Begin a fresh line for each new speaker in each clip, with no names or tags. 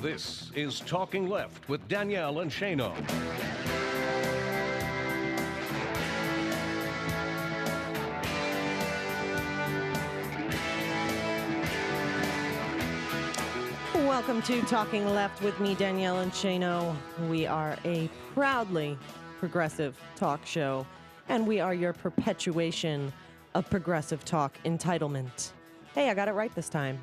This is Talking Left with Danielle and Shano.
Welcome to Talking Left with me, Danielle and Shano. We are a proudly progressive talk show, and we are your perpetuation of progressive talk entitlement. Hey, I got it right this time.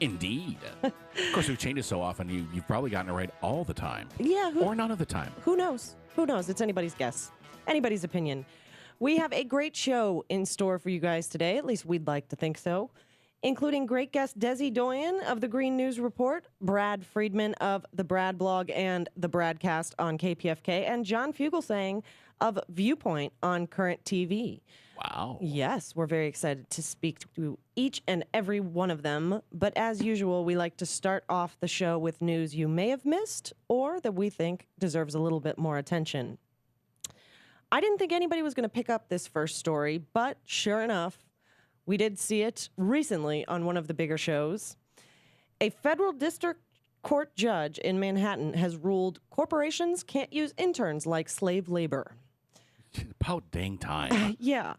Indeed. Of course, we've changed it so often, you've probably gotten it right all the time.
Yeah.
Or none of the time.
Who knows? Who knows? It's anybody's guess. Anybody's opinion. We have a great show in store for you guys today. At least we'd like to think so. Including great guest Desi Doyen of the Green News Report, Brad Friedman of the Brad Blog and the Bradcast on KPFK, and John Fugelsang of Viewpoint on Current TV.
Wow.
Yes, we're very excited to speak to each and every one of them. But as usual, we like to start off the show with news you may have missed or that we think deserves a little bit more attention. I didn't think anybody was going to pick up this first story, but sure enough, we did see it recently on one of the bigger shows. A federal district court judge in Manhattan has ruled corporations can't use interns like slave labor.
About dang time.
Yeah.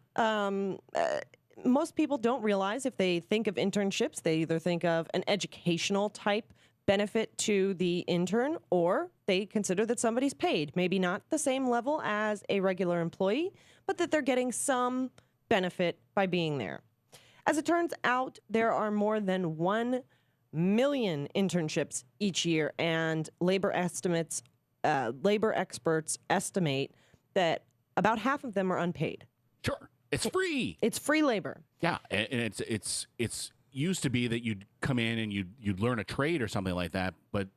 Most people don't realize if they think of internships, they either think of an educational type benefit to the intern, or they consider that somebody's paid, maybe not the same level as a regular employee, but that they're getting some benefit by being there. As it turns out, there are more than 1 million internships each year, and labor experts estimate that about half of them are unpaid.
Sure. It's free.
It's free labor.
Yeah, and it's used to be that you'd come in and you'd learn a trade or something like that, but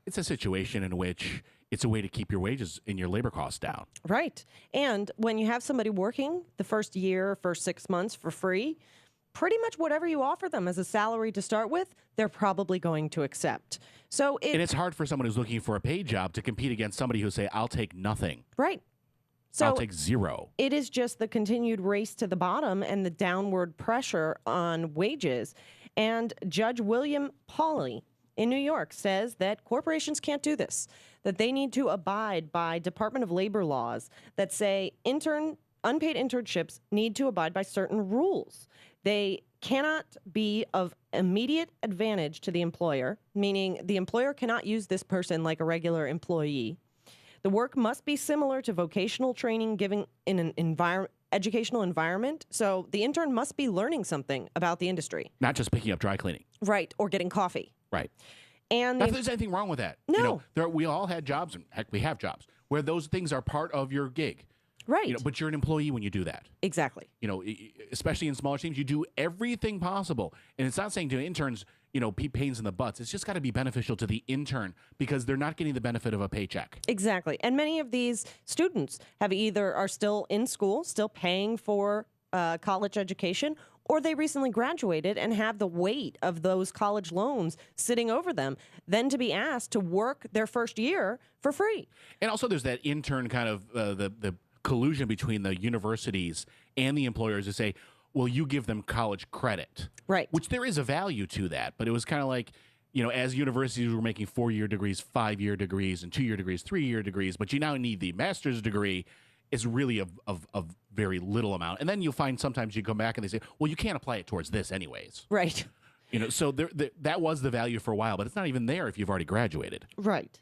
it's a situation in which it's a way to keep your wages and your labor costs down.
Right. And when you have somebody working the first year, first 6 months for free, pretty much whatever you offer them as a salary to start with, they're probably going to accept. And
it's hard for someone who's looking for a paid job to compete against somebody who say, I'll take nothing.
Right. So
I'll take zero.
It is just the continued race to the bottom and the downward pressure on wages. And Judge William Pauley in New York says that corporations can't do this, that they need to abide by Department of Labor laws that say unpaid internships need to abide by certain rules. They cannot be of immediate advantage to the employer, meaning the employer cannot use this person like a regular employee. The work must be similar to vocational training given in an educational environment. So the intern must be learning something about the industry.
Not just picking up dry cleaning.
Right, or getting coffee.
Right.
And
Not that there's anything wrong with that.
No.
We all had jobs, and heck, we have jobs, where those things are part of your gig.
Right.
But you're an employee when you do that.
Exactly.
Especially in smaller teams, you do everything possible. And it's not saying to interns, pains in the butts. It's just got to be beneficial to the intern because they're not getting the benefit of a paycheck.
Exactly. And many of these students are still in school, still paying for college education, or they recently graduated and have the weight of those college loans sitting over them, then to be asked to work their first year for free.
And also there's that intern kind of the collusion between the universities and the employers to say, well, you give them college credit.
Right.
Which there is a value to that. But it was kind of like, as universities were making 4-year degrees, 5-year degrees, and 2-year degrees, 3-year degrees, but you now need the master's degree, is really of very little amount. And then you'll find sometimes you come back and they say, well, you can't apply it towards this anyways.
Right.
So that was the value for a while, but it's not even there if you've already graduated.
Right.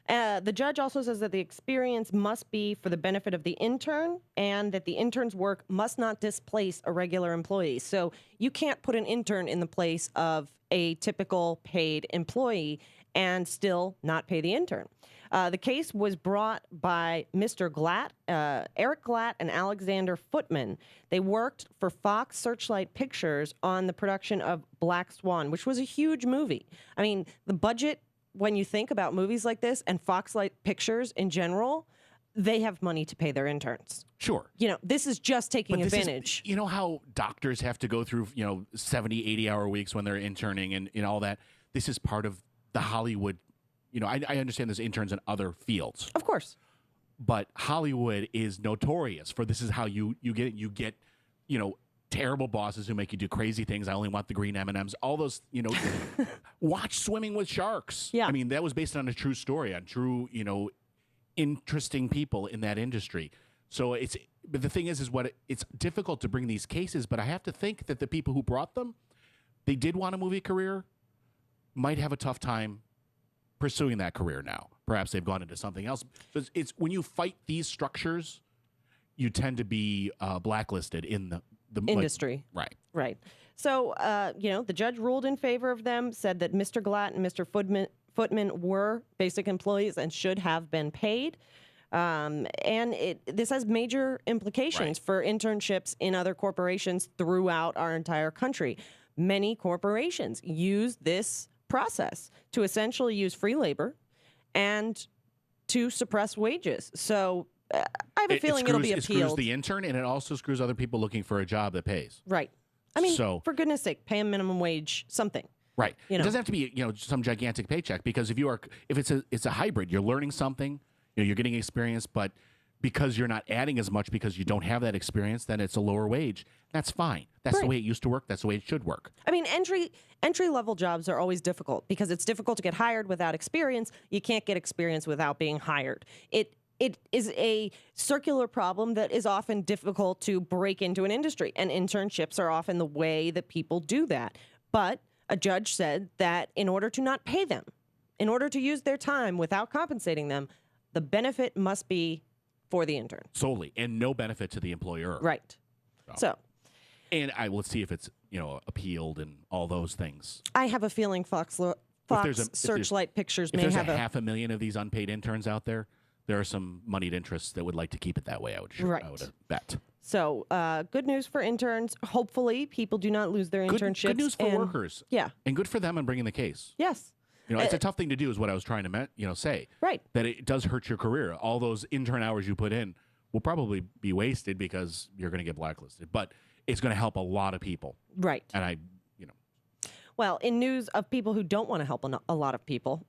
The judge also says that the experience must be for the benefit of the intern and that the intern's work must not displace a regular employee. So you can't put an intern in the place of a typical paid employee and still not pay the intern. The case was brought by Mr. Glatt, Eric Glatt, and Alexander Footman. They worked for Fox Searchlight Pictures on the production of Black Swan, which was a huge movie. I mean, the budget, when you think about movies like this and Foxlight Pictures in general, they have money to pay their interns.
Sure.
This is just taking advantage.
How doctors have to go through, 70, 80-hour weeks when they're interning and all that. This is part of the Hollywood. I understand there's interns in other fields.
Of course.
But Hollywood is notorious for this is how you get it. You get, terrible bosses who make you do crazy things. I only want the green M&Ms. All those, watch Swimming with Sharks.
Yeah.
I mean, that was based on a true story, on true, interesting people in that industry. So but the thing is it's difficult to bring these cases, but I have to think that the people who brought them, they did want a movie career, might have a tough time pursuing that career now. Perhaps they've gone into something else. So it's when you fight these structures, you tend to be blacklisted in the
industry.
Right.
So, the judge ruled in favor of them, said that Mr. Glatt and Mr. Footman were basic employees and should have been paid. This has major implications for internships in other corporations throughout our entire country. Many corporations use this process to essentially use free labor and to suppress wages. So I have a feeling it'll be appealed.
It screws the intern, and it also screws other people looking for a job that pays.
Right. I mean, for goodness sake, pay a minimum wage, something.
Right. It doesn't have to be some gigantic paycheck, because if it's a hybrid, you're learning something, you're getting experience, but because you're not adding as much because you don't have that experience, then it's a lower wage. That's fine. That's the way it used to work. That's the way it should work.
I mean, entry level jobs are always difficult because it's difficult to get hired without experience. You can't get experience without being hired. It is a circular problem that is often difficult to break into an industry, and internships are often the way that people do that. But a judge said that in order to not pay them, in order to use their time without compensating them, the benefit must be for the intern. Solely,
and no benefit to the employer.
Right. So.
And I will see if it's, appealed and all those things.
I have a feeling Fox Searchlight Pictures may have
There's 500,000 of these unpaid interns out there. There are some moneyed interests that would like to keep it that way, I would bet.
So, good news for interns. Hopefully, people do not lose their internships.
Good news for workers.
Yeah.
And good for them in bringing the case.
Yes.
It's a tough thing to do is what I was trying to say.
Right.
That it does hurt your career. All those intern hours you put in will probably be wasted because you're going to get blacklisted. But it's going to help a lot of people.
Right.
And
Well, in news of people who don't want to help a lot of people.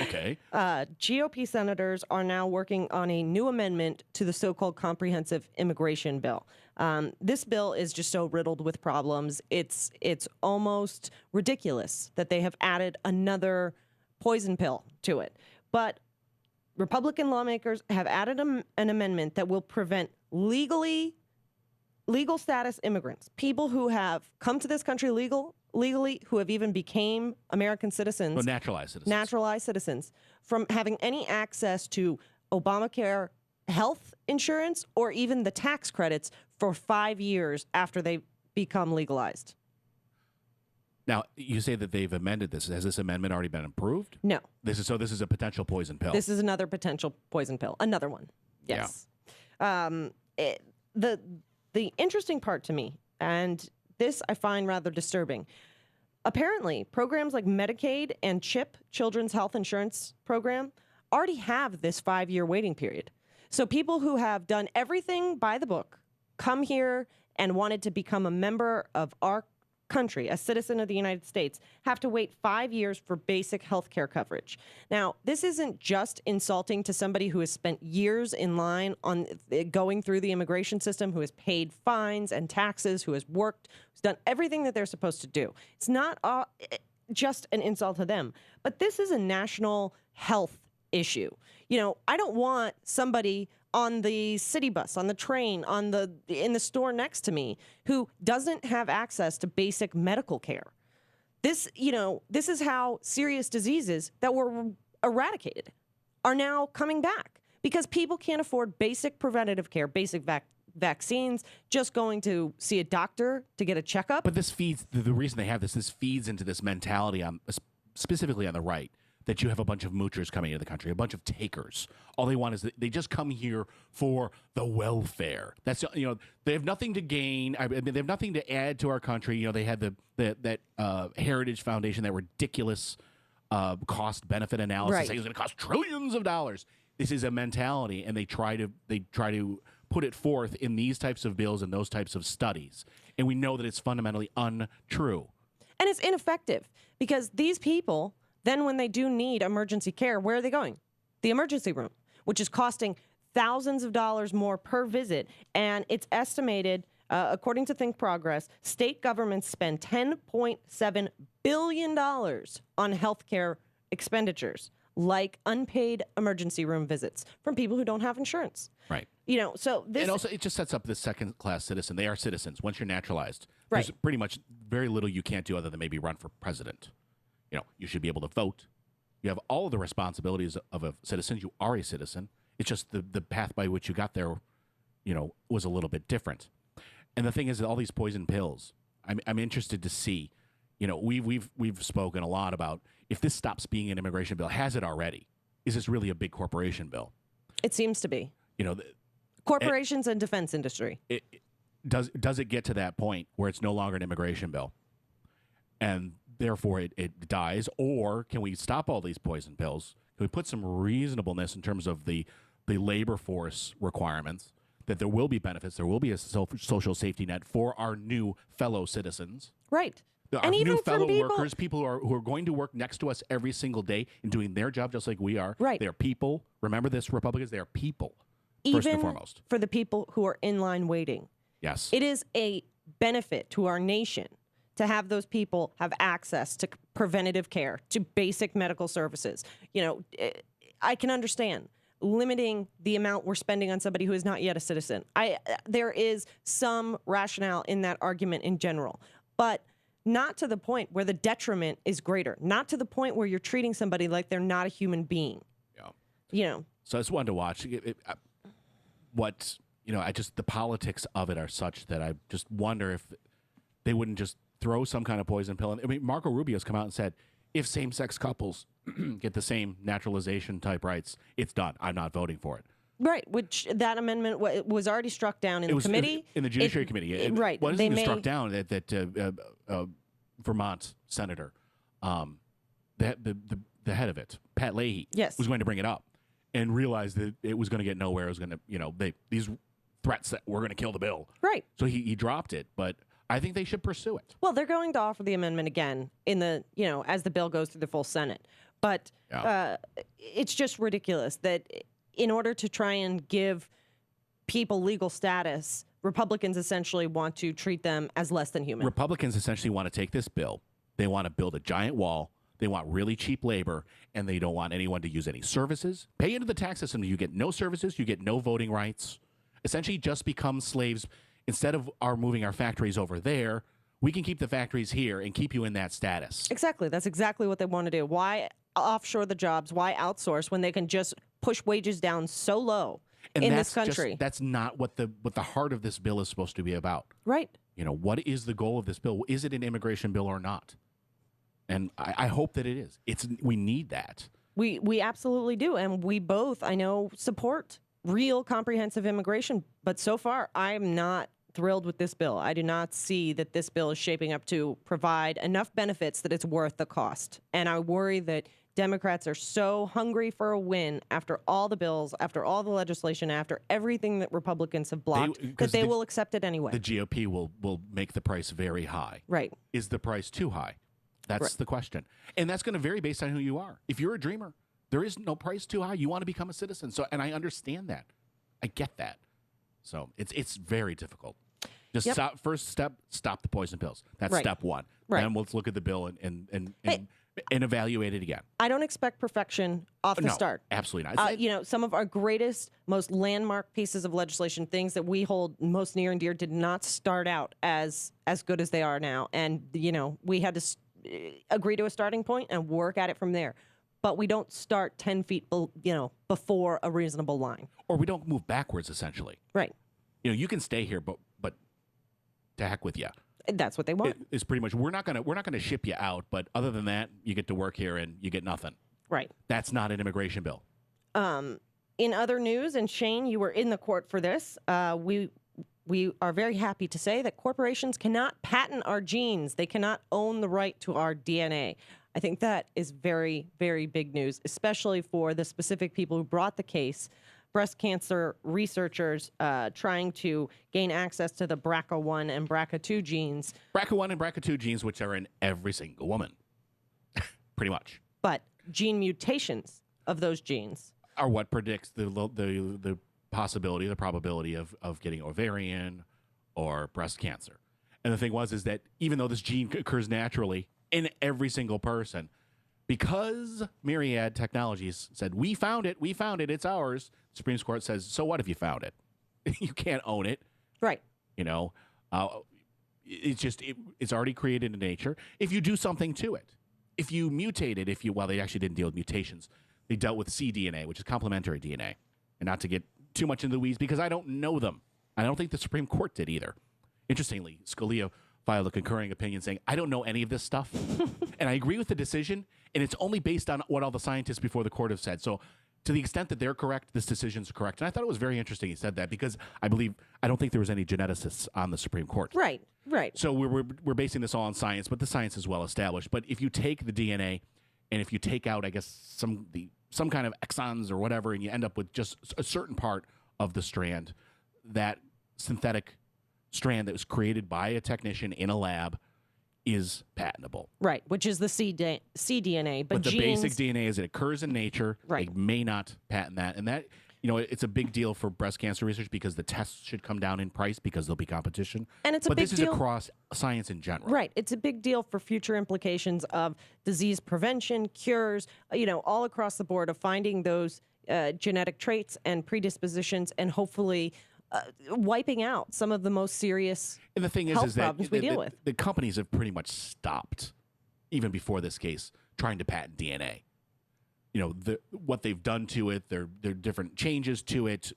Okay.
GOP senators are now working on a new amendment to the so-called comprehensive immigration bill. This bill is just so riddled with problems. It's almost ridiculous that they have added another poison pill to it. But Republican lawmakers have added an amendment that will prevent legal status immigrants, people who have come to this country legally, who have even became American citizens.
Well, naturalized
citizens, from having any access to Obamacare health insurance or even the tax credits for 5 years after they become legalized.
Now, you say that they've amended this. Has this amendment already been approved?
No.
This is a potential poison pill.
This is another potential poison pill. Another one. Yes. Yeah. The interesting part to me, and this I find rather disturbing, apparently programs like Medicaid and CHIP, Children's Health Insurance Program, already have this 5-year waiting period. So people who have done everything by the book, come here and wanted to become a member of our country, a citizen of the United States, have to wait 5 years for basic health care coverage. Now, this isn't just insulting to somebody who has spent years in line on going through the immigration system, who has paid fines and taxes, who has worked, who's done everything that they're supposed to do. It's not just an insult to them, but this is a national health issue. I don't want somebody on the city bus, on the train, in the store next to me, who doesn't have access to basic medical care. This is how serious diseases that were eradicated are now coming back because people can't afford basic preventative care, basic vaccines, just going to see a doctor to get a checkup.
But this feeds, the reason they have this feeds into this mentality specifically on the right, that you have a bunch of moochers coming into the country, a bunch of takers. All they want is they just come here for the welfare. That's they have nothing to gain. I mean, they have nothing to add to our country. They had that Heritage Foundation, that ridiculous cost benefit analysis.
Right.
Saying it's going to cost trillions of dollars. This is a mentality, and they try to put it forth in these types of bills and those types of studies. And we know that it's fundamentally untrue.
And it's ineffective because these people, then when they do need emergency care, where are they going? The emergency room, which is costing thousands of dollars more per visit. And it's estimated According to Think Progress, state governments spend $10.7 billion on healthcare expenditures, like unpaid emergency room visits from people who don't have insurance.
Right.
So this...
And also, it just sets up this second-class citizen. They are citizens. Once you're naturalized,
Right.
there's pretty much very little you can't do other than maybe run for president. You should be able to vote. You have all of the responsibilities of a citizen. You are a citizen. It's just the path by which you got there, was a little bit different. And the thing is that all these poison pills, I'm interested to see, we've spoken a lot about if this stops being an immigration bill. Has it already? Is this really a big corporation bill?
It seems to be. Corporations and defense industry.
Does it get to that point where it's no longer an immigration bill, and therefore it dies? Or can we stop all these poison pills? Can we put some reasonableness in terms of the labor force requirements, that there will be benefits, there will be a social safety net for our new fellow citizens?
Right.
Our
And even
new
from
fellow
people-
workers, people who are going to work next to us every single day and doing their job just like we are.
Right.
They are people. Remember this, Republicans, they are people, first and
Even
foremost.
for the people who are in line waiting.
Yes.
It is a benefit to our nation to have those people have access to preventative care, to basic medical services. I can understand limiting the amount we're spending on somebody who is not yet a citizen. There is some rationale in that argument in general, but not to the point where the detriment is greater, not to the point where you're treating somebody like they're not a human being.
Yeah. So it's one to watch. The politics of it are such that I just wonder if they wouldn't just throw some kind of poison pill. I mean, Marco Rubio's come out and said, if same-sex couples get the same naturalization type rights, it's done. I'm not voting for it.
Right, which that amendment was already struck down in the committee.
In the Judiciary Committee.
Right.
What isn't struck down that Vermont senator, the head of it, Pat Leahy,
Yes.
was going to bring it up and realized that it was going to get nowhere. It was going to, these threats that we're going to kill the bill.
Right.
So he dropped it, but I think they should pursue it.
Well, they're going to offer the amendment again in the, as the bill goes through the full Senate. But it's just ridiculous that in order to try and give people legal status, Republicans essentially want to treat them as less than human.
Republicans essentially want to take this bill. They want to build a giant wall. They want really cheap labor, and they don't want anyone to use any services. Pay into the tax system. You get no services. You get no voting rights. Essentially just become slaves. Instead of moving our factories over there, we can keep the factories here and keep you in that status.
Exactly. That's exactly what they want to do. Why offshore the jobs? Why outsource when they can just push wages down so low in this country?
That's not what the heart of this bill is supposed to be about.
Right.
What is the goal of this bill? Is it an immigration bill or not? And I hope that it is. We need that.
We absolutely do. And we both, I know, support real comprehensive immigration. But so far, I'm not thrilled with this bill. I do not see that this bill is shaping up to provide enough benefits that it's worth the cost. And I worry that Democrats are so hungry for a win after all the bills, after all the legislation, after everything that Republicans have blocked, that they will accept it anyway.
The GOP will make the price very high.
Right.
Is the price too high? That's
Right.
the question. And that's going to vary based on who you are. If you're a dreamer, there is no price too high. You want to become a citizen. So, and I understand that. I get that. So it's very difficult. Just first step, stop the poison pills. That's step one.
Right.
Then let's look at the bill and evaluate it again.
I don't expect perfection off the start.
Absolutely not.
Some of our greatest, most landmark pieces of legislation, things that we hold most near and dear, did not start out as good as they are now. And, we had to agree to a starting point and work at it from there. But we don't start 10 feet, before a reasonable line.
Or we don't move backwards, essentially.
Right.
You can stay here, but to heck with you.
That's what they want.
It's pretty much we're not gonna ship you out, but other than that, you get to work here and you get nothing.
Right.
That's not an immigration bill.
In other news, and Shane, you were in the court for this. We are very happy to say that corporations cannot patent our genes. They cannot own the right to our DNA. I think that is very, very big news, especially for the specific people who brought the case. Breast cancer researchers trying to gain access to the BRCA1 and BRCA2 genes.
BRCA1 and BRCA2 genes, which are in every single woman, pretty much.
But gene mutations of those genes
are what predicts the possibility, the probability of getting ovarian or breast cancer. And the thing is that even though this gene occurs naturally in every single person, because Myriad Technologies said, we found it, it's ours, the Supreme Court says, so what if you found it? You can't own it.
Right.
You know, it's already created in nature. If you do something to it, if you mutate it, well, they actually didn't deal with mutations. They dealt with cDNA, which is complementary DNA. And not to get too much into the weeds, because I don't know them. I don't think the Supreme Court did either. Interestingly, Scalia filed a concurring opinion saying, I don't know any of this stuff. And I agree with the decision, and it's only based on what all the scientists before the court have said. So to the extent that they're correct, this decision's correct. And I thought it was very interesting he said that, because I don't think there was any geneticists on the Supreme Court.
Right. So
we're basing this all on science, but the science is well established. But if you take the DNA and if you take out, I guess, some kind of exons or whatever, and you end up with just a certain part of the strand, that synthetic strand that was created by a technician in a lab is patentable.
Right, which is the cDNA. But
the
genes,
basic DNA is it occurs in nature.
Right.
They may not patent that. And that, it's a big deal for breast cancer research, because the tests should come down in price because there'll be competition.
And it's a
but
big
this
deal.
is across science in general.
Right. It's a big deal for future implications of disease prevention, cures, all across the board, of finding those genetic traits and predispositions, and hopefully wiping out some of the most serious
and the thing
health
is that
problems we deal with.
The companies have pretty much stopped, even before this case, trying to patent DNA. What they've done to it, their different changes to it,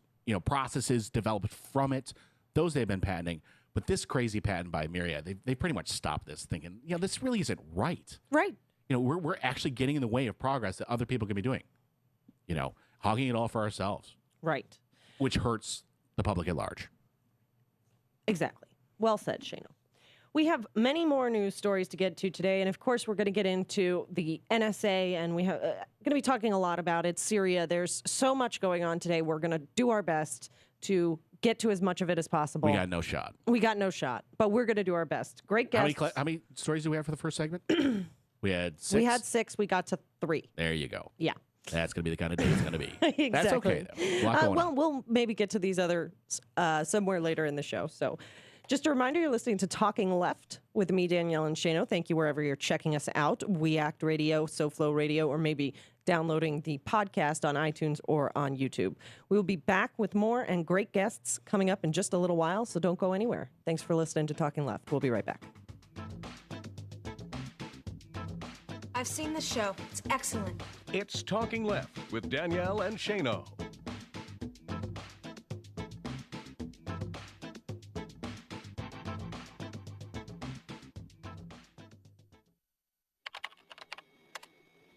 processes developed from it, those they've been patenting. But this crazy patent by Myriad, they pretty much stopped this, thinking, this really isn't right.
Right.
We're actually getting in the way of progress that other people can be doing. Hogging it all for ourselves.
Right.
Which hurts the public at large.
Exactly. Well said, Shano. We have many more news stories to get to today, and of course, we're going to get into the NSA, and we have going to be talking a lot about it. Syria. There's so much going on today. We're going to do our best to get to as much of it as possible.
We got no shot,
but we're going to do our best. Great guests.
How many stories do we have for the first segment? We had 6.
We had 6. We got to 3.
There you go.
Yeah.
That's going to be the kind of day it's going to be.
Exactly.
That's okay, though. A lot going on.
We'll maybe get to these other somewhere later in the show. So just a reminder, you're listening to Talking Left with me, Danielle and Shano. Thank you wherever you're checking us out. We Act Radio, SoFlo Radio, or maybe downloading the podcast on iTunes or on YouTube. We will be back with more and great guests coming up in just a little while, so don't go anywhere. Thanks for listening to Talking Left. We'll be right back.
I've seen the show. It's excellent.
It's Talking Left with Danielle and Shano.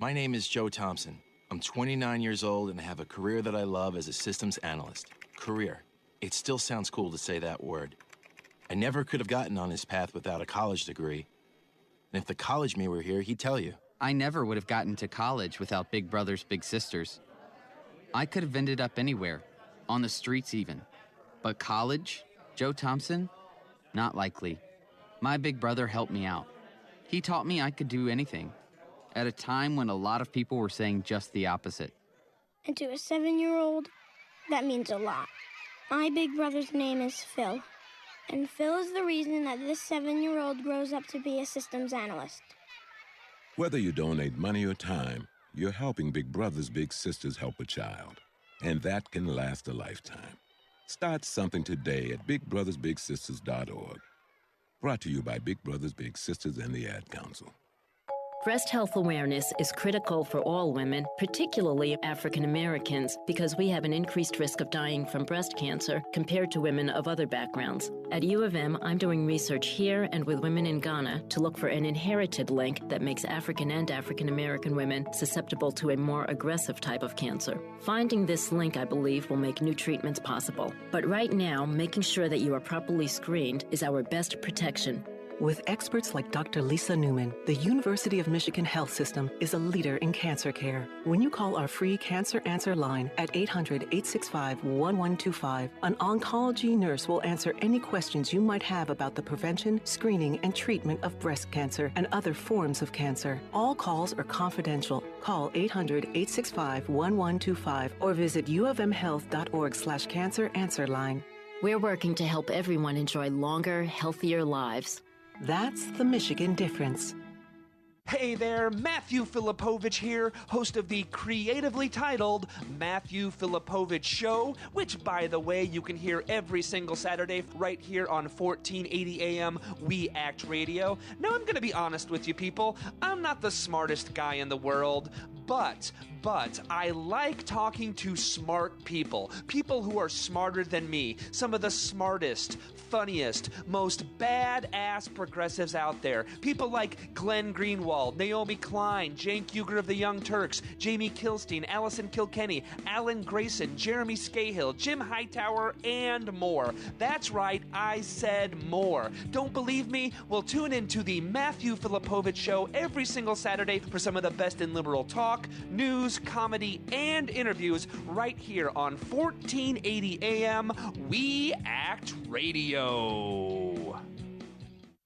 My name is Joe Thompson. I'm 29 years old and I have a career that I love as a systems analyst. Career. It still sounds cool to say that word. I never could have gotten on this path without a college degree. And if the college me were here, he'd tell you.
I never would have gotten to college without Big Brothers Big Sisters. I could have ended up anywhere, on the streets even. But college? Joe Thompson? Not likely. My big brother helped me out. He taught me I could do anything, at a time when a lot of people were saying just the opposite.
And to a 7-year-old, that means a lot. My big brother's name is Phil. And Phil is the reason that this 7-year-old grows up to be a systems analyst.
Whether you donate money or time, you're helping Big Brothers Big Sisters help a child. And that can last a lifetime. Start something today at BigBrothersBigSisters.org. Brought to you by Big Brothers Big Sisters and the Ad Council.
Breast health awareness is critical for all women, particularly African Americans, because we have an increased risk of dying from breast cancer compared to women of other backgrounds. At U of M, I'm doing research here and with women in Ghana to look for an inherited link that makes African and African American women susceptible to a more aggressive type of cancer. Finding this link, I believe, will make new treatments possible. But right now, making sure that you are properly screened is our best protection.
With experts like Dr. Lisa Newman, the University of Michigan Health System is a leader in cancer care. When you call our free Cancer Answer line at 800-865-1125, an oncology nurse will answer any questions you might have about the prevention, screening, and treatment of breast cancer and other forms of cancer. All calls are confidential. Call 800-865-1125 or visit uofmhealth.org/Cancer Answer Line.
We're working to help everyone enjoy longer, healthier lives.
That's the Michigan difference.
Hey there, Matthew Filipovich here, host of the creatively titled Matthew Filipovich Show, which, by the way, you can hear every single Saturday right here on 1480 AM We Act Radio. Now, I'm going to be honest with you people, I'm not the smartest guy in the world, but I like talking to smart people who are smarter than me, some of the smartest, funniest, most badass progressives out there. People like Glenn Greenwald, Naomi Klein, Jane Kuger of the Young Turks, Jamie Kilstein, Allison Kilkenny, Alan Grayson, Jeremy Scahill, Jim Hightower, and more. That's right, I said more. Don't believe me? Well, tune into the Matthew Filipovich Show every single Saturday for some of the best in liberal talk, news, comedy, and interviews right here on 1480 AM We Act Radio.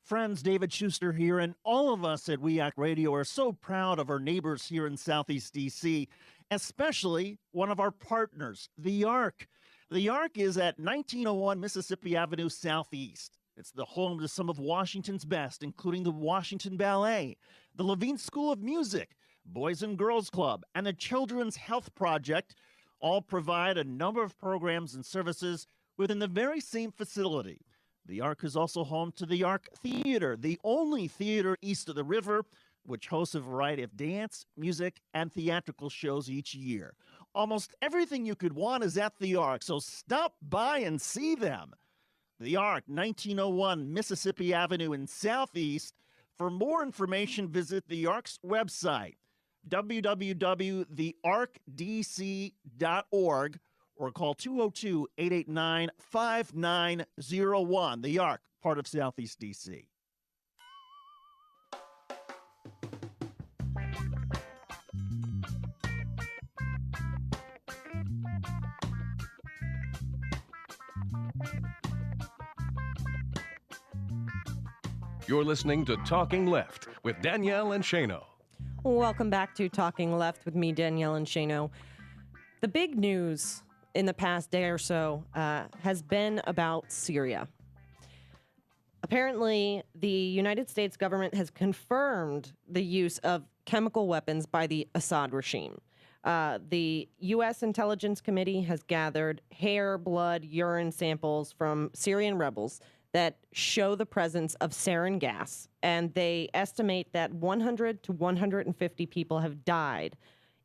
Friends, David Schuster here, and all of us at We Act Radio are so proud of our neighbors here in Southeast D.C., especially one of our partners, the Ark. The Ark is at 1901 Mississippi Avenue Southeast. It's the home to some of Washington's best, including the Washington Ballet, the Levine School of Music, Boys and Girls Club, and the Children's Health Project. All provide a number of programs and services within the very same facility. The Ark is also home to the Ark Theater, the only theater east of the river, which hosts a variety of dance, music, and theatrical shows each year. Almost everything you could want is at the Ark, so stop by and see them. The Ark, 1901 Mississippi Avenue in Southeast. For more information, visit the Ark's website, www.thearkdc.org, or call 202-889-5901. The Ark, part of Southeast D.C.
You're listening to Talking Left with Danielle and Shano.
Welcome back to Talking Left with me, Danielle and Shano. The big news in the past day or so has been about Syria. Apparently, the United States government has confirmed the use of chemical weapons by the Assad regime. The U.S. Intelligence Committee has gathered hair, blood, urine samples from Syrian rebels that show the presence of sarin gas, and they estimate that 100 to 150 people have died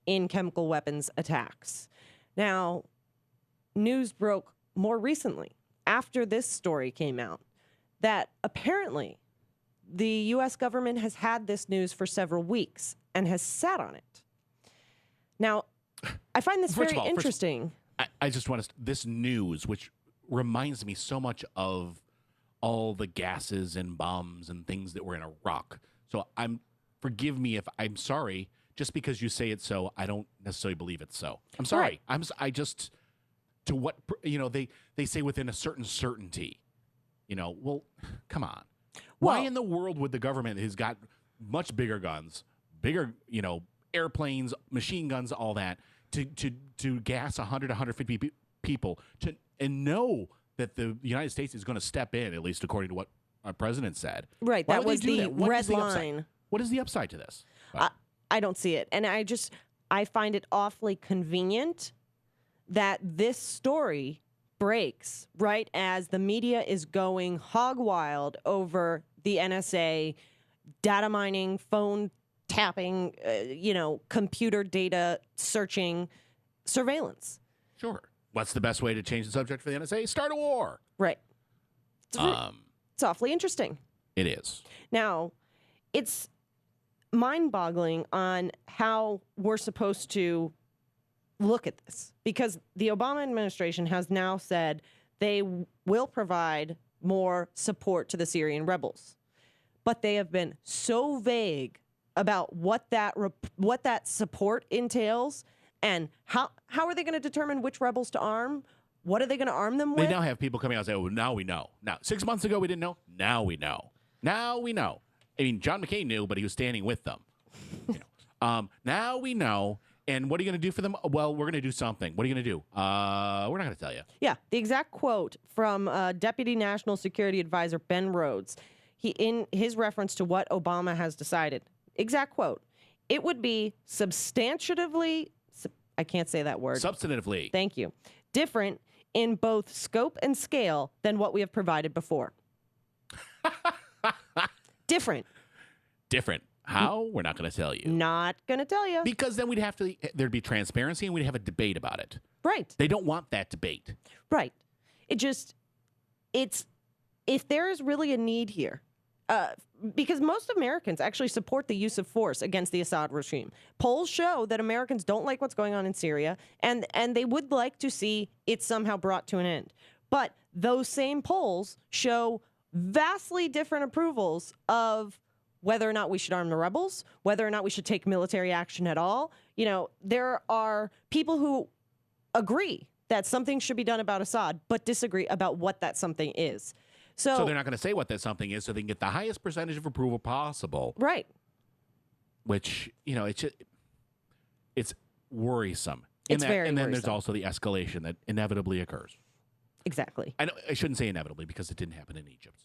in chemical weapons attacks. Now, news broke more recently, after this story came out, that apparently the U.S. government has had this news for several weeks and has sat on it. Now, I find this very interesting.
I just want to, this news, which reminds me so much of all the gases and bombs and things that were in Iraq. So forgive me if I'm sorry, just because you say it so, I don't necessarily believe it's so. I'm sorry. Right. I just, to what, they say within a certain certainty, well, come on. Why in the world would the government, who's got much bigger guns, bigger, airplanes, machine guns, all that, to gas 100, 150 people, and know that the United States is going to step in, at least according to what our president said.
Right, that was the red line.
What is the upside to this?
I don't see it. And I find it awfully convenient that this story breaks right as the media is going hog wild over the NSA data mining, phone tapping, computer data searching, surveillance.
Sure. What's the best way to change the subject for the NSA? Start a war.
Right. It's awfully interesting.
It is.
Now, it's mind-boggling on how we're supposed to look at this, because the Obama administration has now said they will provide more support to the Syrian rebels. But they have been so vague about what that support entails. And how are they going to determine which rebels to arm? What are they going to arm them with?
They now have people coming out and saying, well, now we know. Now, 6 months ago, we didn't know. Now we know. Now we know. I mean, John McCain knew, but he was standing with them. Now we know. And what are you going to do for them? Well, we're going to do something. What are you going to do? We're not going to tell you.
Yeah, the exact quote from Deputy National Security Advisor Ben Rhodes, in his reference to what Obama has decided. Exact quote. It would be substantively, I can't say that word.
Substantively.
Thank you. Different in both scope and scale than what we have provided before. Different.
How? We're not going to tell you.
Not going to tell you.
Because then there'd be transparency and we'd have a debate about it.
Right.
They don't want that debate.
Right. If there is really a need here, because most Americans actually support the use of force against the Assad regime. Polls show that Americans don't like what's going on in Syria, and they would like to see it somehow brought to an end. But those same polls show vastly different approvals of whether or not we should arm the rebels, whether or not we should take military action at all. You know, there are people who agree that something should be done about Assad, but disagree about what that something is. So
they're not going to say what that something is so they can get the highest percentage of approval possible.
Right.
Which, it's worrisome.
It's very
worrisome. And then there's
worrisome.
also the escalation that inevitably occurs.
Exactly.
I shouldn't say inevitably because it didn't happen in Egypt.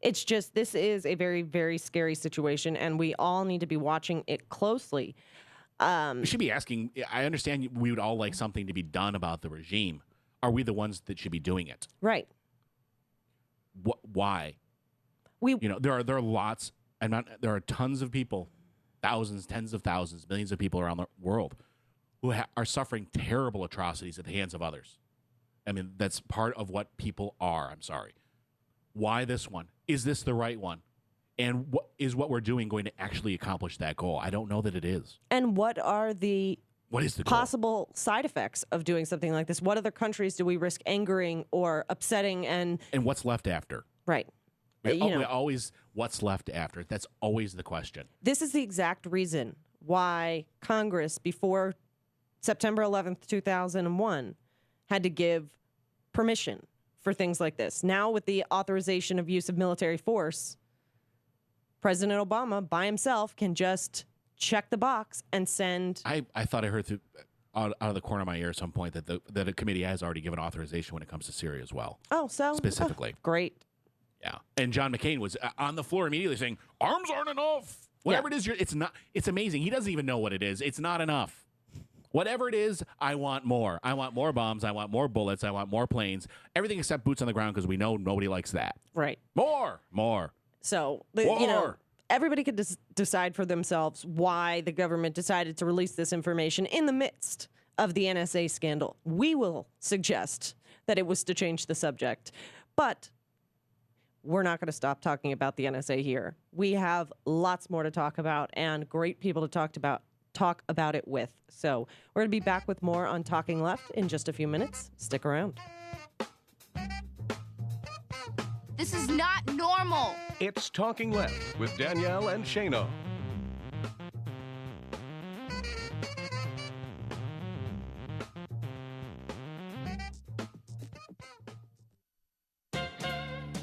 It's just, this is a very, very scary situation, and we all need to be watching it closely.
We should be asking, I understand we would all like something to be done about the regime. Are we the ones that should be doing it?
Right.
Why? There are lots, there are tons of people, thousands, tens of thousands, millions of people around the world who are suffering terrible atrocities at the hands of others. I mean, that's part of what people are. I'm sorry. Why this one? Is this the right one? And what we're doing going to actually accomplish that goal? I don't know that it is.
And what is the possible side effects of doing something like this? What other countries do we risk angering or upsetting? And
what's left after?
Right.
Always what's left after. That's always the question.
This is the exact reason why Congress, before September 11th, 2001, had to give permission for things like this. Now, with the authorization of use of military force, President Obama, by himself, can just check the box and send...
I thought I heard out of the corner of my ear at some point that a committee has already given authorization when it comes to Syria as well.
Oh, so?
Specifically.
Great.
Yeah. And John McCain was on the floor immediately saying, arms aren't enough. Whatever it is, it's not. It's amazing. He doesn't even know what it is. It's not enough. Whatever it is, I want more. I want more bombs. I want more bullets. I want more planes. Everything except boots on the ground because we know nobody likes that.
Right.
More.
So, everybody could decide for themselves why the government decided to release this information in the midst of the NSA scandal. We will suggest that it was to change the subject. But we're not going to stop talking about the NSA here. We have lots more to talk about and great people to talk about it with. So we're going to be back with more on Talking Left in just a few minutes. Stick around.
This is not normal.
It's Talking Left with Danielle and Shano.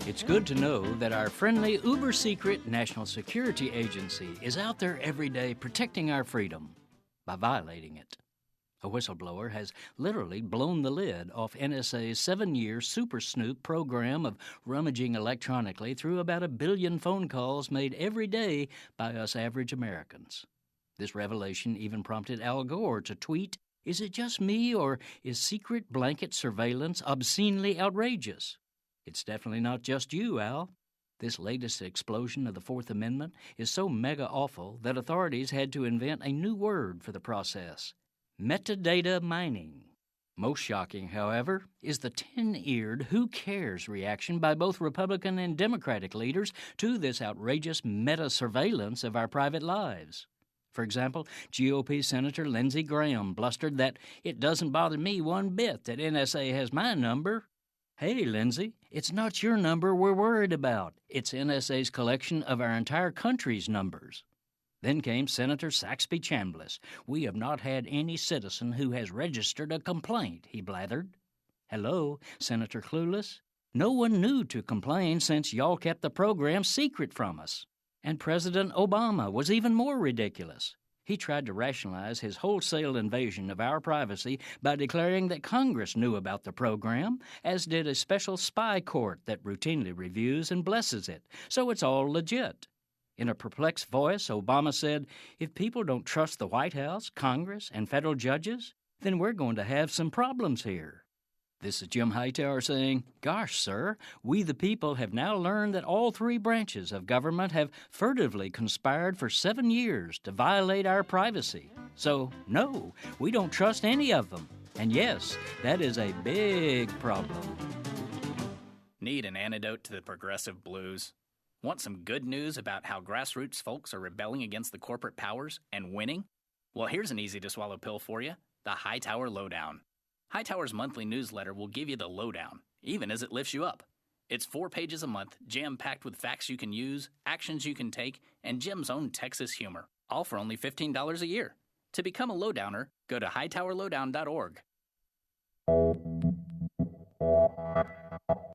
It's good to know that our friendly, uber-secret National Security Agency is out there every day protecting our freedom by violating it. A whistleblower has literally blown the lid off NSA's 7-year Super Snoop program of rummaging electronically through about 1 billion phone calls made every day by us average Americans. This revelation even prompted Al Gore to tweet, "Is it just me, or is secret blanket surveillance obscenely outrageous?" It's definitely not just you, Al. This latest explosion of the Fourth Amendment is so mega awful that authorities had to invent a new word for the process: metadata mining. Most shocking, however, is the tin-eared who cares reaction by both Republican and Democratic leaders to this outrageous meta-surveillance of our private lives. For example, GOP Senator Lindsey Graham blustered that it doesn't bother me one bit that NSA has my number. Hey, Lindsey, it's not your number we're worried about. It's NSA's collection of our entire country's numbers. Then came Senator Saxby Chambliss. "We have not had any citizen who has registered a complaint," he blathered. Hello, Senator Clueless? No one knew to complain since y'all kept the program secret from us. And President Obama was even more ridiculous. He tried to rationalize his wholesale invasion of our privacy by declaring that Congress knew about the program, as did a special spy court that routinely reviews and blesses it, so it's all legit. In a perplexed voice, Obama said, "If people don't trust the White House, Congress, and federal judges, then we're going to have some problems here." This is Jim Hightower saying, "Gosh, sir, we the people have now learned that all three branches of government have furtively conspired for 7 years to violate our privacy. So, no, we don't trust any of them. And yes, that is a big problem."
Need an antidote to the progressive blues? Want some good news about how grassroots folks are rebelling against the corporate powers and winning? Well, here's an easy-to-swallow pill for you, the Hightower Lowdown. Hightower's monthly newsletter will give you the lowdown, even as it lifts you up. It's 4 pages a month, jam-packed with facts you can use, actions you can take, and Jim's own Texas humor, all for only $15 a year. To become a lowdowner, go to hightowerlowdown.org.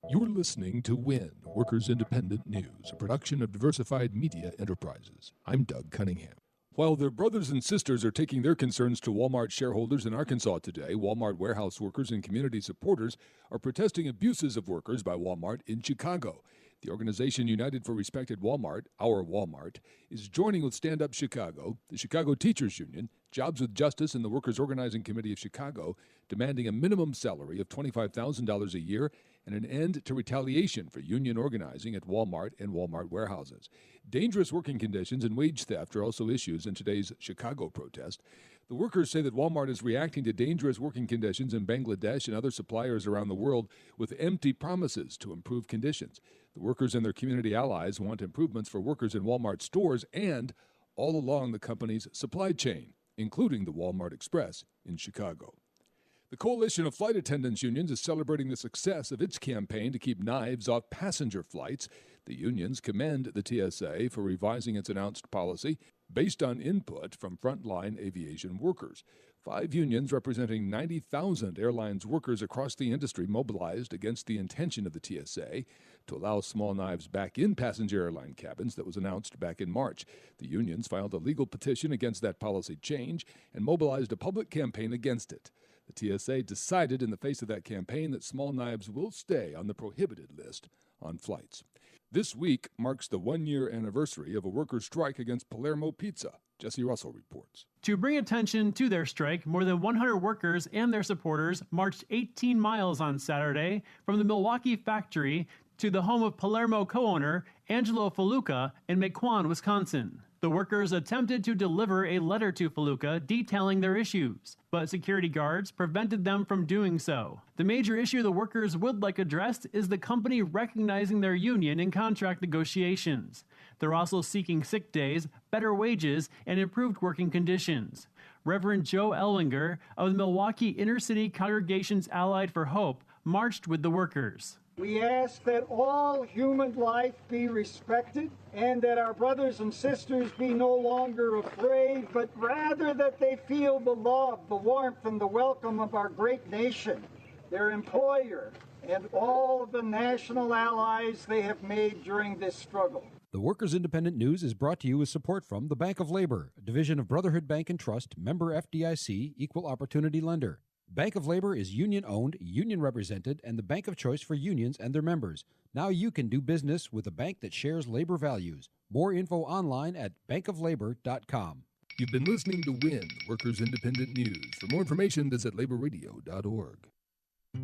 You're listening to WIN, Workers Independent News, a production of Diversified Media Enterprises. I'm Doug Cunningham. While their brothers and sisters are taking their concerns to Walmart shareholders in Arkansas today, Walmart warehouse workers and community supporters are protesting abuses of workers by Walmart in Chicago. The organization United for Respected Walmart, Our Walmart, is joining with Stand Up Chicago, the Chicago Teachers Union, Jobs with Justice, and the Workers' Organizing Committee of Chicago, demanding a minimum salary of $25,000 a year and an end to retaliation for union organizing at Walmart and Walmart warehouses. Dangerous working conditions and wage theft are also issues in today's Chicago protest. The workers say that Walmart is reacting to dangerous working conditions in Bangladesh and other suppliers around the world with empty promises to improve conditions. The workers and their community allies want improvements for workers in Walmart stores and all along the company's supply chain, including the Walmart Express in Chicago. The Coalition of Flight Attendants Unions is celebrating the success of its campaign to keep knives off passenger flights. The unions commend the TSA for revising its announced policy based on input from frontline aviation workers. 5 unions representing 90,000 airlines workers across the industry mobilized against the intention of the TSA to allow small knives back in passenger airline cabins that was announced back in March. The unions filed a legal petition against that policy change and mobilized a public campaign against it. The TSA decided in the face of that campaign that small knives will stay on the prohibited list on flights. This week marks the 1-year anniversary of a workers' strike against Palermo Pizza. Jesse Russell reports.
To bring attention to their strike, more than 100 workers and their supporters marched 18 miles on Saturday from the Milwaukee factory to the home of Palermo co-owner Angelo Faluca in Mequon, Wisconsin. The workers attempted to deliver a letter to Faluca detailing their issues, but security guards prevented them from doing so. The major issue the workers would like addressed is the company recognizing their union in contract negotiations. They're also seeking sick days, better wages, and improved working conditions. Reverend Joe Elwinger of the Milwaukee Inner-City Congregations Allied for Hope marched with the workers.
We ask that all human life be respected and that our brothers and sisters be no longer afraid, but rather that they feel the love, the warmth, and the welcome of our great nation, their employer, and all of the national allies they have made during this struggle.
The Workers Independent News is brought to you with support from the Bank of Labor, a division of Brotherhood Bank and Trust, member FDIC, equal opportunity lender. Bank of Labor is union-owned, union-represented, and the bank of choice for unions and their members. Now you can do business with a bank that shares labor values. More info online at bankoflabor.com.
You've been listening to WIN, Workers Independent News. For more information, visit laborradio.org.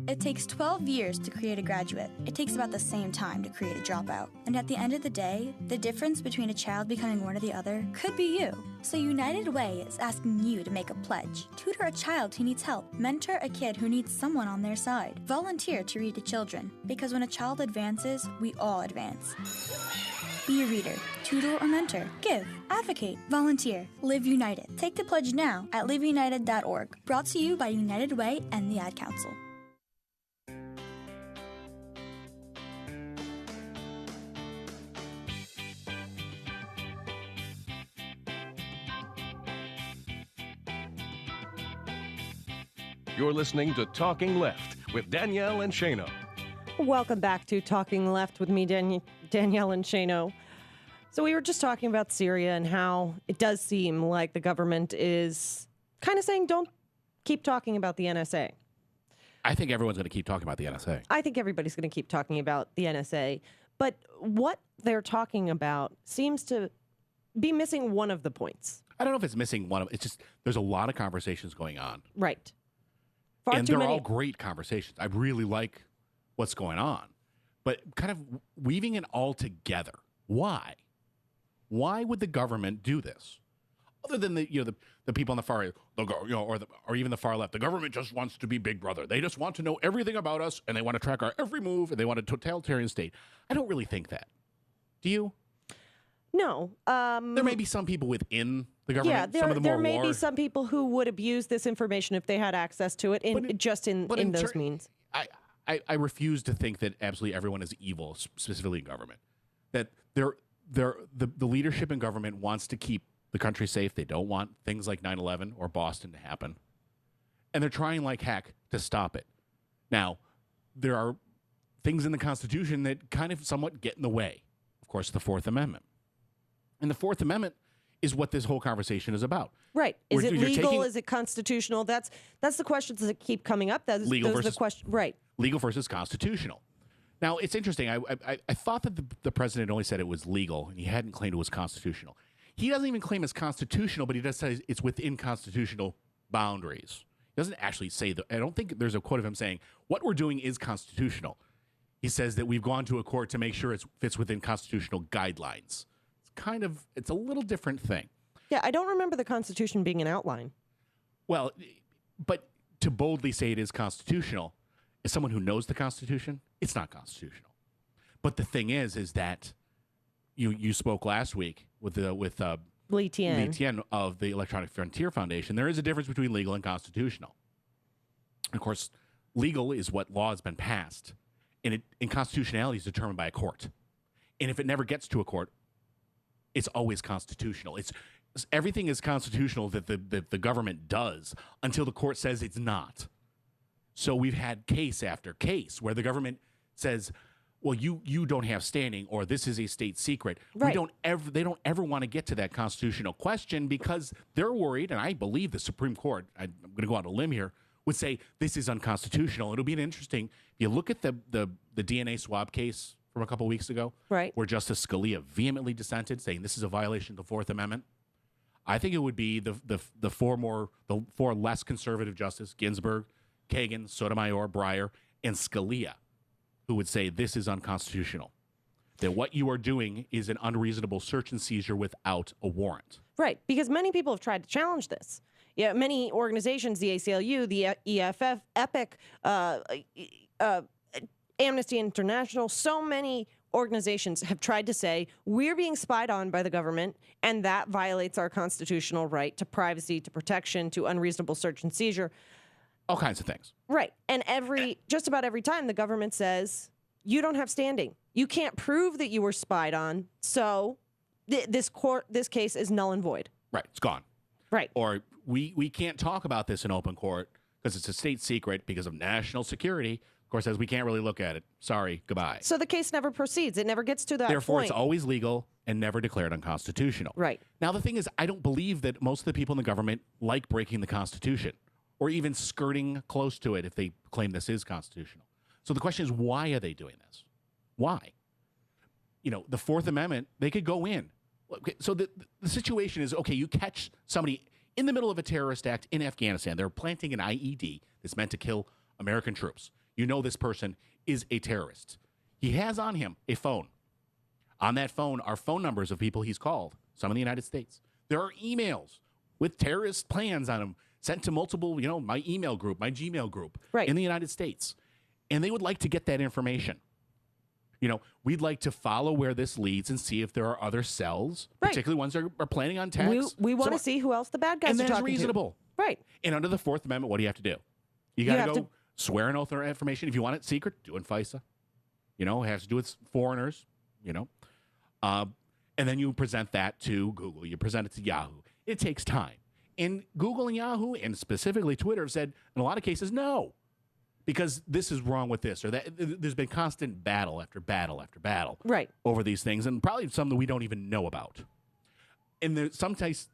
It takes 12 years to create a graduate. It takes about the same time to create a dropout. And at the end of the day, the difference between a child becoming one or the other could be you. So United Way is asking you to make a pledge. Tutor a child who needs help. Mentor a kid who needs someone on their side. Volunteer to read to children. Because when a child advances, we all advance. Be a reader, tutor, or mentor. Give, advocate, volunteer. Live United. Take the pledge now at liveunited.org. Brought to you by United Way and the Ad Council.
You're listening to Talking Left with Danielle and Shano.
Welcome back to Talking Left with me, Danielle and Shano. So we were just talking about Syria and how it does seem like the government is kind of saying, don't keep talking about the NSA.
I think everyone's going to keep talking about the NSA.
I think everybody's going to keep talking about the NSA. But what they're talking about seems to be missing one of the points.
I don't know if it's missing one of it's just there's a lot of conversations going on.
Right.
And they're all great conversations. I really like what's going on. But kind of weaving it all together. Why? Why would the government do this? Other than the people on the far right, or even the far left, the government just wants to be Big Brother. They just want to know everything about us, and they want to track our every move, and they want a totalitarian state. I don't really think that. Do you?
No.
There may be some people within the government.
Yeah,
some
there may be some people who would abuse this information if they had access to it in those means.
I refuse to think that absolutely everyone is evil, specifically in government. That the leadership in government wants to keep the country safe. They don't want things like 9/11 or Boston to happen. And they're trying like heck to stop it. Now, there are things in the Constitution that kind of somewhat get in the way. Of course, the Fourth Amendment. And the Fourth Amendment is what this whole conversation is about.
Right. Is it legal? Is it constitutional? That's the questions that keep coming up.
Legal versus
the question. Right.
Legal versus constitutional. Now, it's interesting. I thought that the president only said it was legal, and he hadn't claimed it was constitutional. He doesn't even claim it's constitutional, but he does say it's within constitutional boundaries. He doesn't actually say that. I don't think there's a quote of him saying, what we're doing is constitutional. He says that we've gone to a court to make sure it fits within constitutional guidelines. It's a little different thing.
Yeah, I don't remember the Constitution being an outline.
Well, but to boldly say it is constitutional, as someone who knows the Constitution, it's not constitutional. But the thing is that you spoke last week with
Lee
Tien of the Electronic Frontier Foundation. There is a difference between legal and constitutional. Of course, legal is what law has been passed, and constitutionality is determined by a court. And if it never gets to a court, it's always constitutional. Everything is constitutional that the government does until the court says it's not. So we've had case after case where the government says, well, you don't have standing, or this is a state secret.
Right.
They don't ever want to get to that constitutional question because they're worried, and I believe the Supreme Court, I'm going to go out on a limb here, would say this is unconstitutional. It'll be interesting. If you look at the DNA swab case from a couple of weeks ago,
right,
where Justice Scalia vehemently dissented, saying this is a violation of the Fourth Amendment. I think it would be the four less conservative justices, Ginsburg, Kagan, Sotomayor, Breyer, and Scalia, who would say this is unconstitutional. That what you are doing is an unreasonable search and seizure without a warrant.
Right, because many people have tried to challenge this. Yeah, many organizations, the ACLU, the EFF, EPIC, Amnesty International, so many organizations have tried to say we're being spied on by the government, and that violates our constitutional right to privacy, to protection, to unreasonable search and seizure.
All kinds of things.
Right. And just about every time the government says, you don't have standing. You can't prove that you were spied on. So this case is null and void.
Right. It's gone.
Right.
Or we can't talk about this in open court because it's a state secret because of national security. Of course, says we can't really look at it. Sorry. Goodbye.
So the case never proceeds. It never gets to that
Therefore,
point.
It's always legal and never declared unconstitutional.
Right.
Now, the thing is, I don't believe that most of the people in the government like breaking the Constitution, or even skirting close to it if they claim this is constitutional. So the question is, why are they doing this? Why? The Fourth Amendment, they could go in. Okay, so the situation is, okay, you catch somebody in the middle of a terrorist act in Afghanistan. They're planting an IED that's meant to kill American troops. You know this person is a terrorist. He has on him a phone. On that phone are phone numbers of people he's called, some in the United States. There are emails with terrorist plans on them, sent to multiple, my email group, my Gmail group in the United States. And they would like to get that information. We'd like to follow where this leads and see if there are other cells, particularly ones that are planning on attacks.
We want to see who else the bad guys
and
are talking to.
And that's reasonable.
Right.
And under the Fourth Amendment, what do you have to do? You got to go swear an oath or information. If you want it secret, do it in FISA. It has to do with foreigners, and then you present that to Google. You present it to Yahoo. It takes time. And Google and Yahoo, and specifically Twitter, have said in a lot of cases, no. because this is wrong with this or that. There's been constant battle after battle after battle over these things, and probably some that we don't even know about. And sometimes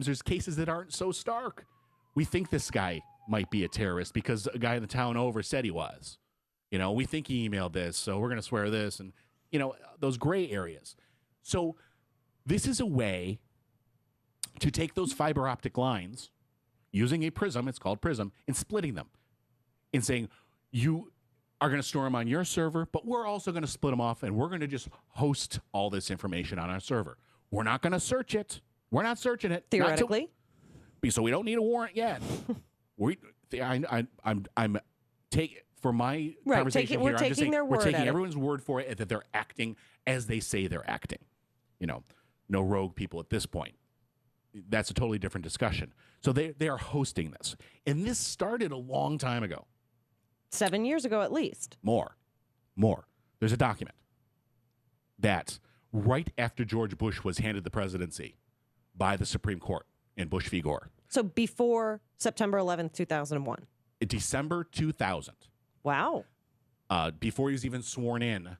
there's cases that aren't so stark. We think this guy might be a terrorist because a guy in the town over said he was. We think he emailed this, so we're going to swear this, and those gray areas. So this is a way to take those fiber optic lines using a prism, it's called prism, and splitting them and saying, you are going to store them on your server, but we're also going to split them off, and we're going to just host all this information on our server. We're not going to search it. We're not searching it.
Theoretically.
So we don't need a warrant yet. I'm taking, for my conversation
we're
here,
taking
I'm just saying,
their word
we're taking
at it.
everyone's word for it that they're acting as they say they're acting. No rogue people at this point. That's a totally different discussion. So they are hosting this. And this started a long time ago.
7 years ago, at least.
More. There's a document that right after George Bush was handed the presidency by the Supreme Court in Bush v. Gore.
So before September 11th, 2001.
December 2000.
Wow.
Before he was even sworn in,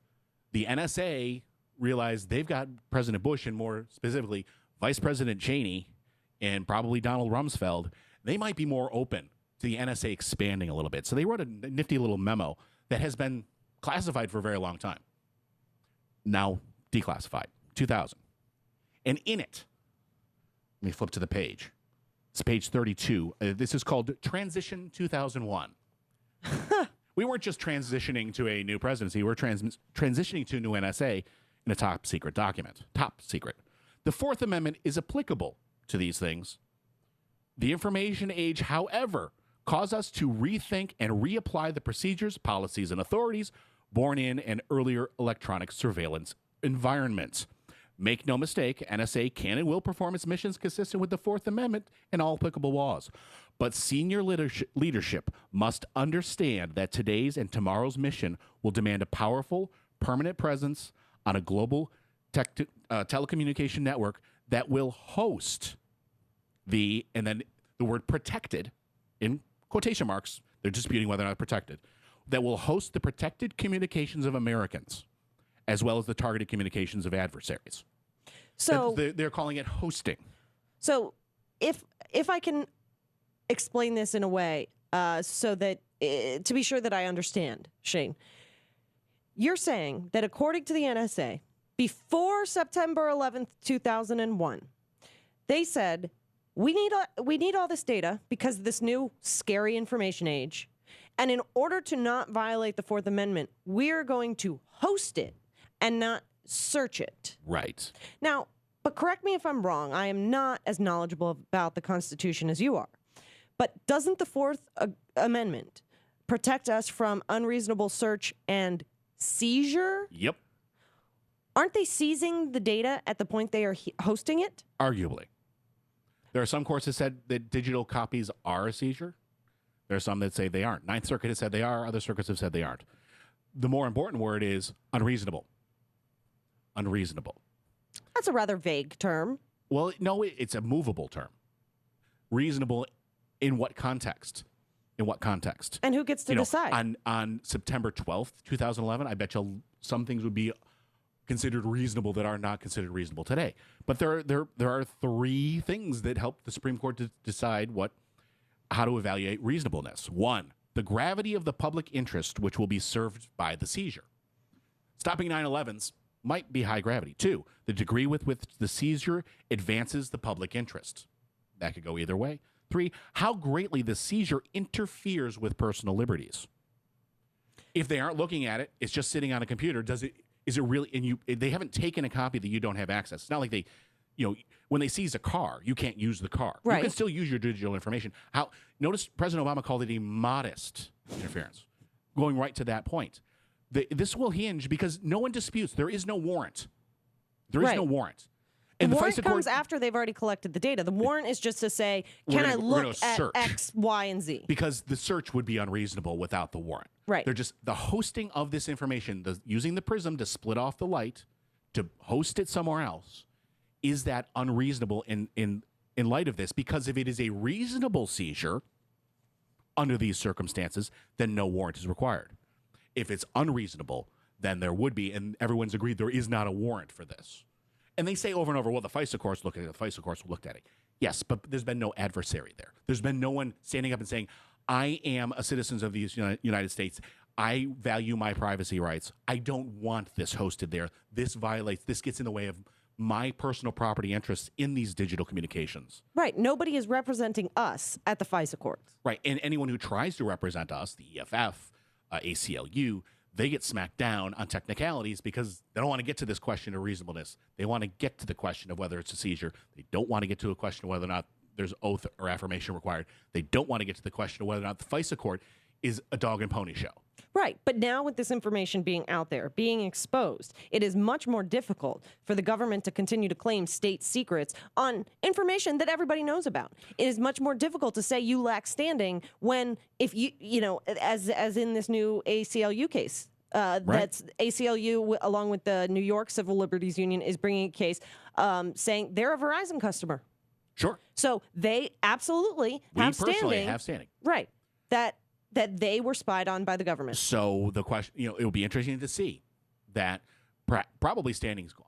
the NSA realized they've got President Bush and more specifically Vice President Cheney and probably Donald Rumsfeld. They might be more open to the NSA expanding a little bit. So they wrote a nifty little memo that has been classified for a very long time. Now declassified, 2000. And in it, let me flip to the page. It's page 32. This is called Transition 2001. We weren't just transitioning to a new presidency. We're transitioning to a new NSA in a top secret document. Top secret. The Fourth Amendment is applicable to these things. The information age, however, caused us to rethink and reapply the procedures, policies, and authorities born in an earlier electronic surveillance environment. Make no mistake, NSA can and will perform its missions consistent with the Fourth Amendment and all applicable laws. But senior leadership must understand that today's and tomorrow's mission will demand a powerful, permanent presence on a global telecommunication network that will host and then the word protected, in quotation marks, they're disputing whether or not protected, that will host the protected communications of Americans, as well as the targeted communications of adversaries.
So
they're calling it hosting.
So if I can explain this in a way so that to be sure that I understand, Shane, you're saying that according to the NSA, before September 11th, 2001, they said, we need all this data because of this new scary information age. And in order to not violate the Fourth Amendment, we're going to host it and not search it.
Right.
Now, but correct me if I'm wrong. I am not as knowledgeable about the Constitution as you are. But doesn't the Fourth Amendment protect us from unreasonable search and seizure?
Yep.
Aren't they seizing the data at the point they are hosting it?
Arguably. There are some courts that said that digital copies are a seizure. There are some that say they aren't. Ninth Circuit has said they are. Other circuits have said they aren't. The more important word is unreasonable. Unreasonable.
That's a rather vague term.
Well, no, it's a movable term. Reasonable in what context? In what context?
And who gets to decide?
On September 12th, 2011, I bet you some things would be considered reasonable that are not considered reasonable today. But there are three things that help the Supreme Court to decide how to evaluate reasonableness. One, the gravity of the public interest which will be served by the seizure. Stopping 9/11s might be high gravity. Two, the degree with which the seizure advances the public interest. That could go either way. Three, how greatly the seizure interferes with personal liberties. If they aren't looking at it, it's just sitting on a computer. Is it really? And they haven't taken a copy that you don't have access. It's not like they, when they seize a car, you can't use the car.
Right.
You can still use your digital information. Notice President Obama called it a modest interference, going right to that point. This will hinge because no one disputes there is no warrant. There is no warrant.
The
And the
warrant
FISA
comes
court,
after they've already collected the data. The warrant is just to say, can I look at
search.
X, Y, and Z?
Because the search would be unreasonable without the warrant.
Right.
They're just the hosting of this information, using the prism to split off the light, to host it somewhere else. Is that unreasonable in light of this? Because if it is a reasonable seizure, under these circumstances, then no warrant is required. If it's unreasonable, then there would be, and everyone's agreed there is not a warrant for this. And they say over and over, well, the FISA courts looked at it, the FISA courts looked at it. Yes, but there's been no adversary there. There's been no one standing up and saying, I am a citizen of the United States. I value my privacy rights. I don't want this hosted there. This gets in the way of my personal property interests in these digital communications.
Right. Nobody is representing us at the FISA courts.
Right. And anyone who tries to represent us, the EFF, ACLU, they get smacked down on technicalities because they don't want to get to this question of reasonableness. They want to get to the question of whether it's a seizure. They don't want to get to a question of whether or not there's oath or affirmation required. They don't want to get to the question of whether or not the FISA court is a dog and pony show.
Right. But now with this information being out there, being exposed, it is much more difficult for the government to continue to claim state secrets on information that everybody knows about. It is much more difficult to say you lack standing when, if you know, as in this new ACLU case, that's ACLU along with the New York Civil Liberties Union is bringing a case saying they're a Verizon customer.
Sure.
So they absolutely have standing. We
personally have standing.
Right. That they were spied on by the government.
So the question, you know, it would be interesting to see that probably standing's gone.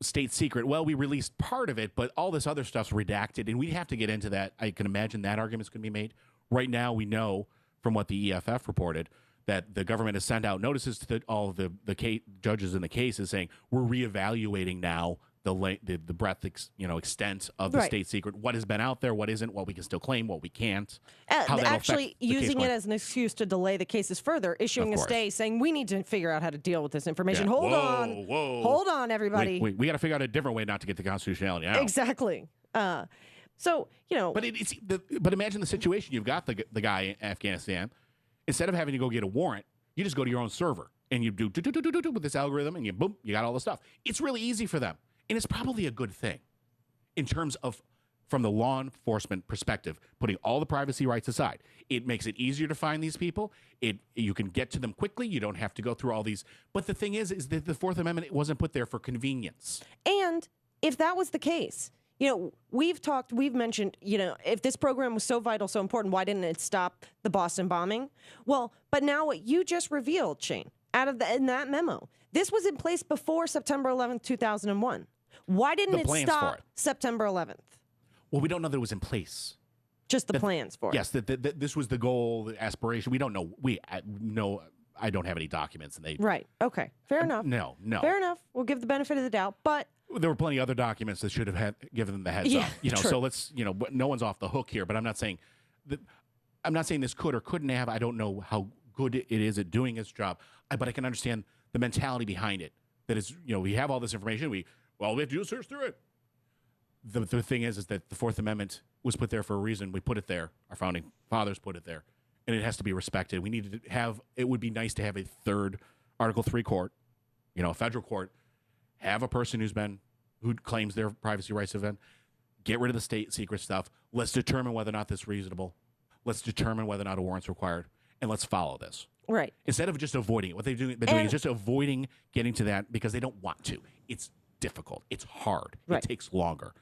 State secret, well, we released part of it, but all this other stuff's redacted, and we'd have to get into that. I can imagine that argument's going to be made. Right now, we know from what the EFF reported that the government has sent out notices to all of the judges in the cases saying, we're reevaluating now the breadth, extent of the state secret, what has been out there, what isn't, what we can still claim, what we can't.
Actually using it as an excuse to delay the cases further, issuing a stay saying we need to figure out how to deal with this information.
Yeah.
Hold on, everybody.
We got to figure out a different way not to get the constitutionality out.
Exactly. So, you know.
But imagine the situation. You've got the guy in Afghanistan. Instead of having to go get a warrant, you just go to your own server and you do with this algorithm and you got all the stuff. It's really easy for them. And it's probably a good thing in terms of, from the law enforcement perspective, putting all the privacy rights aside. It makes it easier to find these people. You can get to them quickly. You don't have to go through all these. But the thing is that the Fourth Amendment wasn't put there for convenience.
And if that was the case, you know, we've mentioned, you know, if this program was so vital, so important, why didn't it stop the Boston bombing? Well, but now what you just revealed, Shane, in that memo, this was in place before September 11th, 2001. Why didn't it stop September 11th?
Well, we don't know that it was in place.
Just the plans for it.
Yes, that this was the goal, the aspiration. We don't know. I don't have any documents, and they.
Right. Okay. Fair enough.
No.
Fair enough. We'll give the benefit of the doubt, but
there were plenty of other documents that should have given them the heads up. You know,
true.
So let's. You know, no one's off the hook here. But I'm not saying that. I'm not saying this could or couldn't have. I don't know how good it is at doing its job. But I can understand the mentality behind it. That is, you know, we have all this information. All we have to do is search through it. The thing is that the Fourth Amendment was put there for a reason. We put it there. Our founding fathers put it there. And it has to be respected. We need to have, it would be nice to have a third Article 3 court, you know, a federal court, have a person who claims their privacy rights have been, get rid of the state secret stuff. Let's determine whether or not this is reasonable. Let's determine whether or not a warrant's required. And let's follow this.
Right.
Instead of just avoiding it. What they've been doing is just avoiding getting to that because they don't want to. It's difficult. It's hard. It takes longer.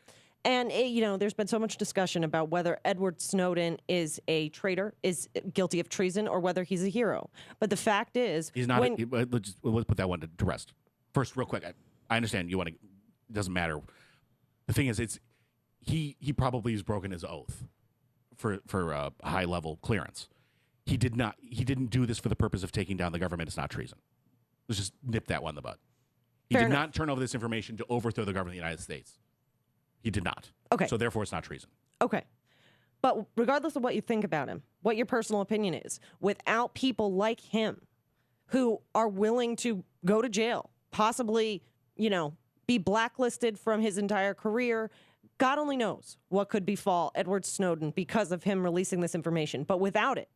And, you know, there's been so much discussion about whether Edward Snowden is a traitor, is guilty of treason, or whether he's a hero. But the fact is...
He's not... Let's put that one to rest. First, real quick, I understand you want to... It doesn't matter. The thing is, he probably has broken his oath for a high-level clearance. He didn't do this for the purpose of taking down the government. It's not treason. Let's just nip that one in the bud. He did not turn over this information to overthrow the government of the United States. He did not.
Okay.
So therefore, it's not treason.
Okay. But regardless of what you think about him, what your personal opinion is, without people like him who are willing to go to jail, possibly, you know, be blacklisted from his entire career, God only knows what could befall Edward Snowden because of him releasing this information. But without it,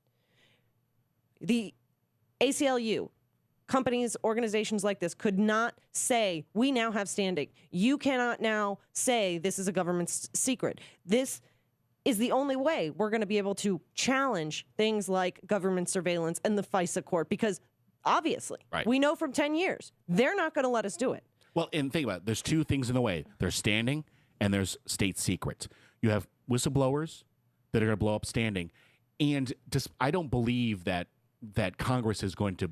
the ACLU, companies, organizations like this could not say, we now have standing. You cannot now say this is a government secret. This is the only way we're going to be able to challenge things like government surveillance and the FISA court, because obviously we know from 10 years, they're not going to let us do it.
Well, and think about it. There's two things in the way. There's standing and there's state secret. You have whistleblowers that are going to blow up standing. And just, I don't believe that Congress is going to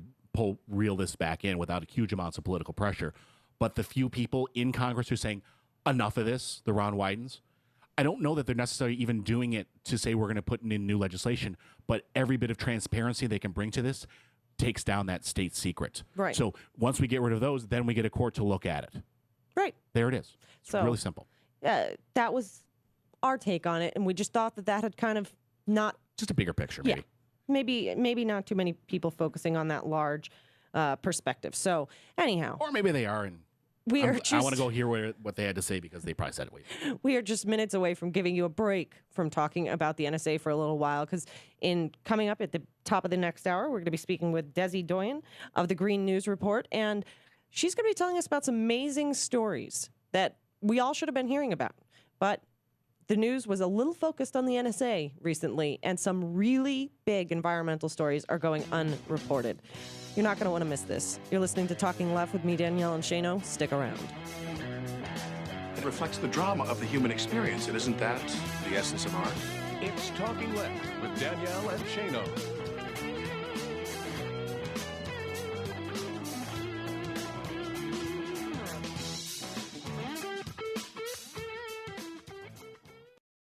reel this back in without huge amounts of political pressure. But the few people in Congress who are saying, enough of this, the Ron Wydens, I don't know that they're necessarily even doing it to say we're going to put in new legislation, but every bit of transparency they can bring to this takes down that state secret.
Right.
So once we get rid of those, then we get a court to look at it.
Right.
There it is. It's
So,
really simple.
That was our take on it, and we just thought that had kind of not...
Just a bigger picture, maybe.
Maybe not too many people focusing on that large perspective. So anyhow.
Or maybe they are, and I want to go hear what they had to say because they probably said it way.
We are just minutes away from giving you a break from talking about the NSA for a little while, because coming up at the top of the next hour, we're going to be speaking with Desi Doyen of the Green News Report, and she's going to be telling us about some amazing stories that we all should have been hearing about. But the news was a little focused on the NSA recently, and some really big environmental stories are going unreported. You're not going to want to miss this. You're listening to Talking Left with me, Danielle and Shano. Stick around.
It reflects the drama of the human experience, and isn't that the essence of art?
It's Talking Left with Danielle and Shano.